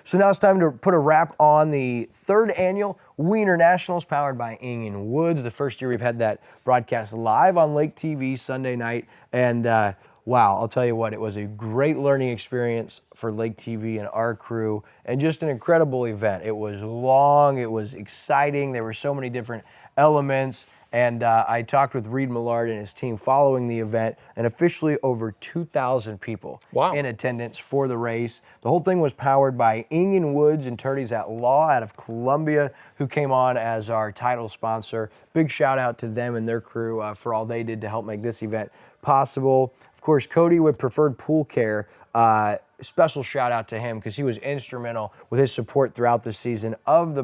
So now it's time to put a wrap on the third annual Wiener Nationals powered by Ing & Woods. The first year we've had that broadcast live on Lake TV Sunday night. And wow, I'll tell you what, it was a great learning experience for Lake TV and our crew, and just an incredible event. It was long, it was exciting, there were so many different elements. And I talked with Reed Millard and his team following the event, and officially over 2,000 people in attendance for the race. The whole thing was powered by Ing & Woods and attorneys at law out of Columbia, who came on as our title sponsor. Big shout out to them and their crew for all they did to help make this event possible. Of course, Cody with Preferred Pool Care, special shout out to him because he was instrumental with his support throughout the season of the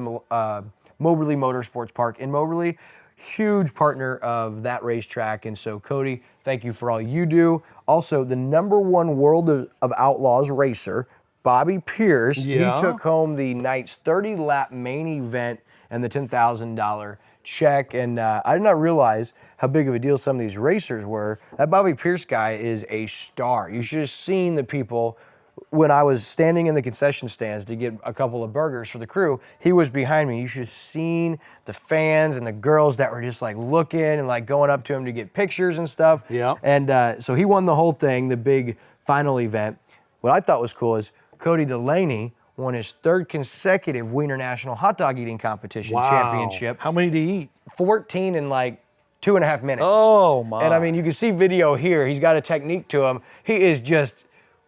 Moberly Motorsports Park in Moberly. Huge partner of that racetrack. And so, Cody, thank you for all you do. Also, the #1 World of Outlaws racer, Bobby Pierce, he took home the night's 30-lap main event and the $10,000 check. And I did not realize how big of a deal some of these racers were. That Bobby Pierce guy is a star. You should have seen the people. When I was standing in the concession stands to get a couple of burgers for the crew, he was behind me. You should have seen the fans and the girls that were just like looking and like going up to him to get pictures and stuff. Yeah. And so he won the whole thing, the big final event. What I thought was cool is Cody Delaney won his 3rd consecutive Wiener National Hot Dog Eating Competition championship. How many did he eat? 14 in like 2.5 minutes. Oh, my. And I mean, you can see video here. He's got a technique to him. He is just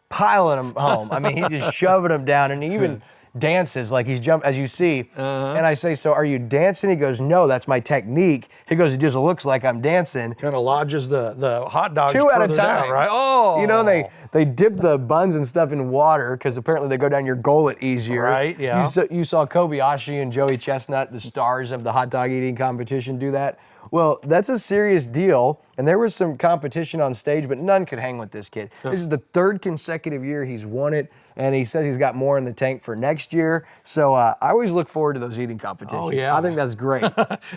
piling them home. I mean, he's just shoving them down, and he even dances like he's jumping, as you see. And I say, so are you dancing? He goes, no, that's my technique. He goes, it just looks like I'm dancing. Kind of lodges the hot dogs 2 at a time, down, right? Oh, you know, they dip the buns and stuff in water because apparently they go down your gullet easier. Right? Yeah. You saw Kobayashi and Joey Chestnut, the stars of the hot dog eating competition, do that. Well, that's a serious deal, and there was some competition on stage, but none could hang with this kid. This is the 3rd consecutive year he's won it, and he says he's got more in the tank for next year. So I always look forward to those eating competitions. Oh, yeah. I think that's great.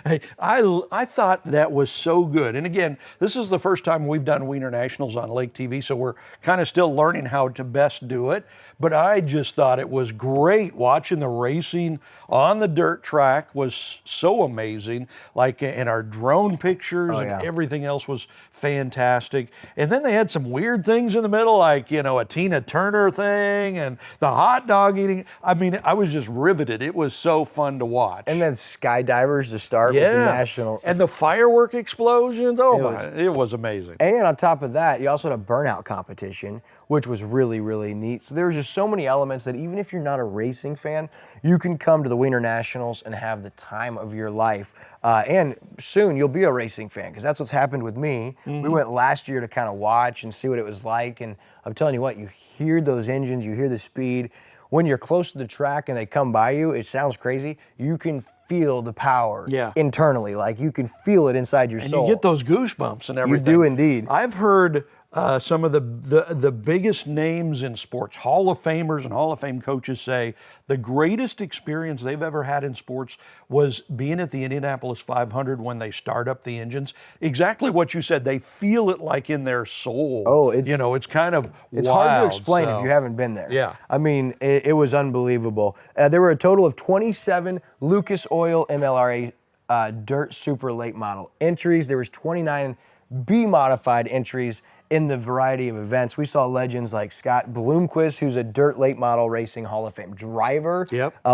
Hey, I thought that was so good. And again, this is the first time we've done Wiener Nationals on Lake TV, so we're kind of still learning how to best do it. But I just thought it was great watching the racing on the dirt track was so amazing. Like in our drone pictures and everything else was fantastic. And then they had some weird things in the middle, like, you know, a Tina Turner thing and the hot dog eating. I mean, I was just riveted. It was so fun to watch. And then skydivers to start with the national. And the firework explosions. It was amazing. And on top of that, you also had a burnout competition, which was really, really neat. So there was just so many elements that even if you're not a racing fan, you can come to the Wiener Nationals and have the time of your life. And soon you'll be a racing fan, because that's what's happened with me. We went last year to kind of watch and see what it was like. And I'm telling you what, you hear those engines, you hear the speed. When you're close to the track and they come by you, it sounds crazy. You can feel the power internally. Like you can feel it inside your soul. And you get those goosebumps and everything. You do indeed. I've heard some of the biggest names in sports, Hall of Famers and Hall of Fame coaches say the greatest experience they've ever had in sports was being at the Indianapolis 500 when they start up the engines. Exactly what you said. They feel it like in their soul. Oh, it's kind of it's wild, hard to explain if you haven't been there. Yeah. I mean, it was unbelievable. There were a total of 27 Lucas Oil MLRA Dirt Super Late Model entries. There was 29 B-modified entries in the variety of events. We saw legends like Scott Bloomquist, who's a Dirt Late Model Racing Hall of Fame driver.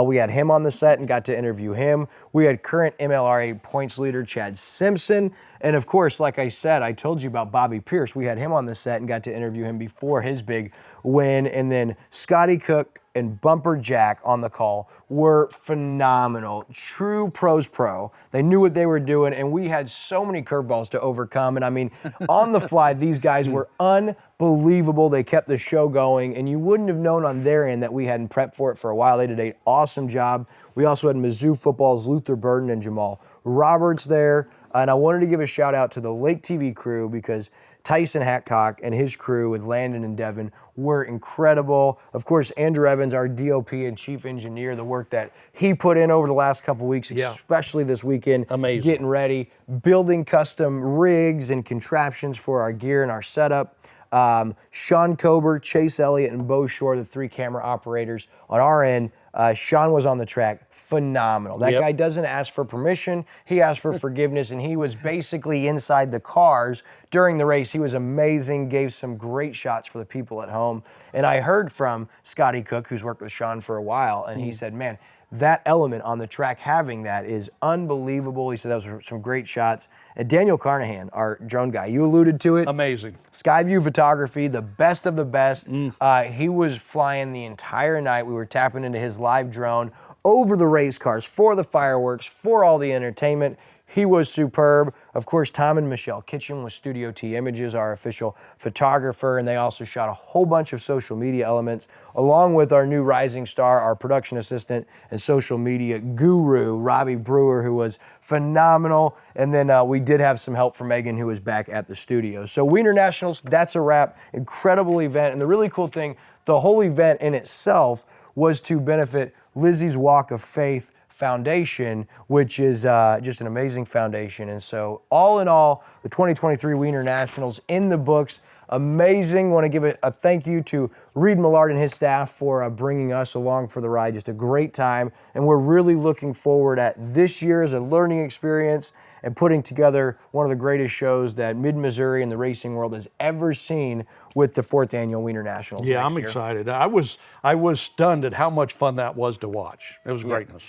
We had him on the set and got to interview him. We had current MLRA points leader Chad Simpson. And of course, like I said, I told you about Bobby Pierce. We had him on the set and got to interview him before his big win. And then Scotty Cook and Bumper Jack on the call were phenomenal. True pros pro. They knew what they were doing, and we had so many curveballs to overcome. And I mean, on the fly, these guys were unbelievable. They kept the show going, and you wouldn't have known on their end that we hadn't prepped for it for a while. They did an awesome job. We also had Mizzou football's Luther Burden and Jamal Roberts there. And I wanted to give a shout out to the Lake TV crew, because Tyson Hatcock and his crew with Landon and Devin were incredible. Of course, Andrew Evans, our DOP and chief engineer, the work that he put in over the last couple weeks, especially this weekend, getting ready, building custom rigs and contraptions for our gear and our setup. Sean Kober, Chase Elliott, and Bo Shore, the 3 camera operators on our end. Sean was on the track, phenomenal. That guy doesn't ask for permission, he asked for forgiveness, and he was basically inside the cars during the race. He was amazing, gave some great shots for the people at home. And I heard from Scotty Cook, who's worked with Sean for a while, and he said, man, that element on the track, having that is unbelievable. He said those were some great shots. And Daniel Carnahan, our drone guy, you alluded to it. Amazing. Skyview photography, the best of the best. He was flying the entire night. We were tapping into his live drone over the race cars, for the fireworks, for all the entertainment. He was superb. Of course, Tom and Michelle Kitchen with Studio T Images, our official photographer, and they also shot a whole bunch of social media elements, along with our new rising star, our production assistant and social media guru, Robbie Brewer, who was phenomenal. And then we did have some help from Megan, who was back at the studio. So Wiener Nationals, that's a wrap. Incredible event. And the really cool thing, the whole event in itself was to benefit Lizzie's Walk of Faith Foundation, which is just an amazing foundation. And so all in all, the 2023 Wiener Nationals in the books. Amazing. Want to give a thank you to Reed Millard and his staff for bringing us along for the ride. Just a great time. And we're really looking forward at this year as a learning experience and putting together one of the greatest shows that Mid-Missouri and the racing world has ever seen with the 4th annual Wiener Nationals. Yeah, I'm excited. I was stunned at how much fun that was to watch. It was greatness.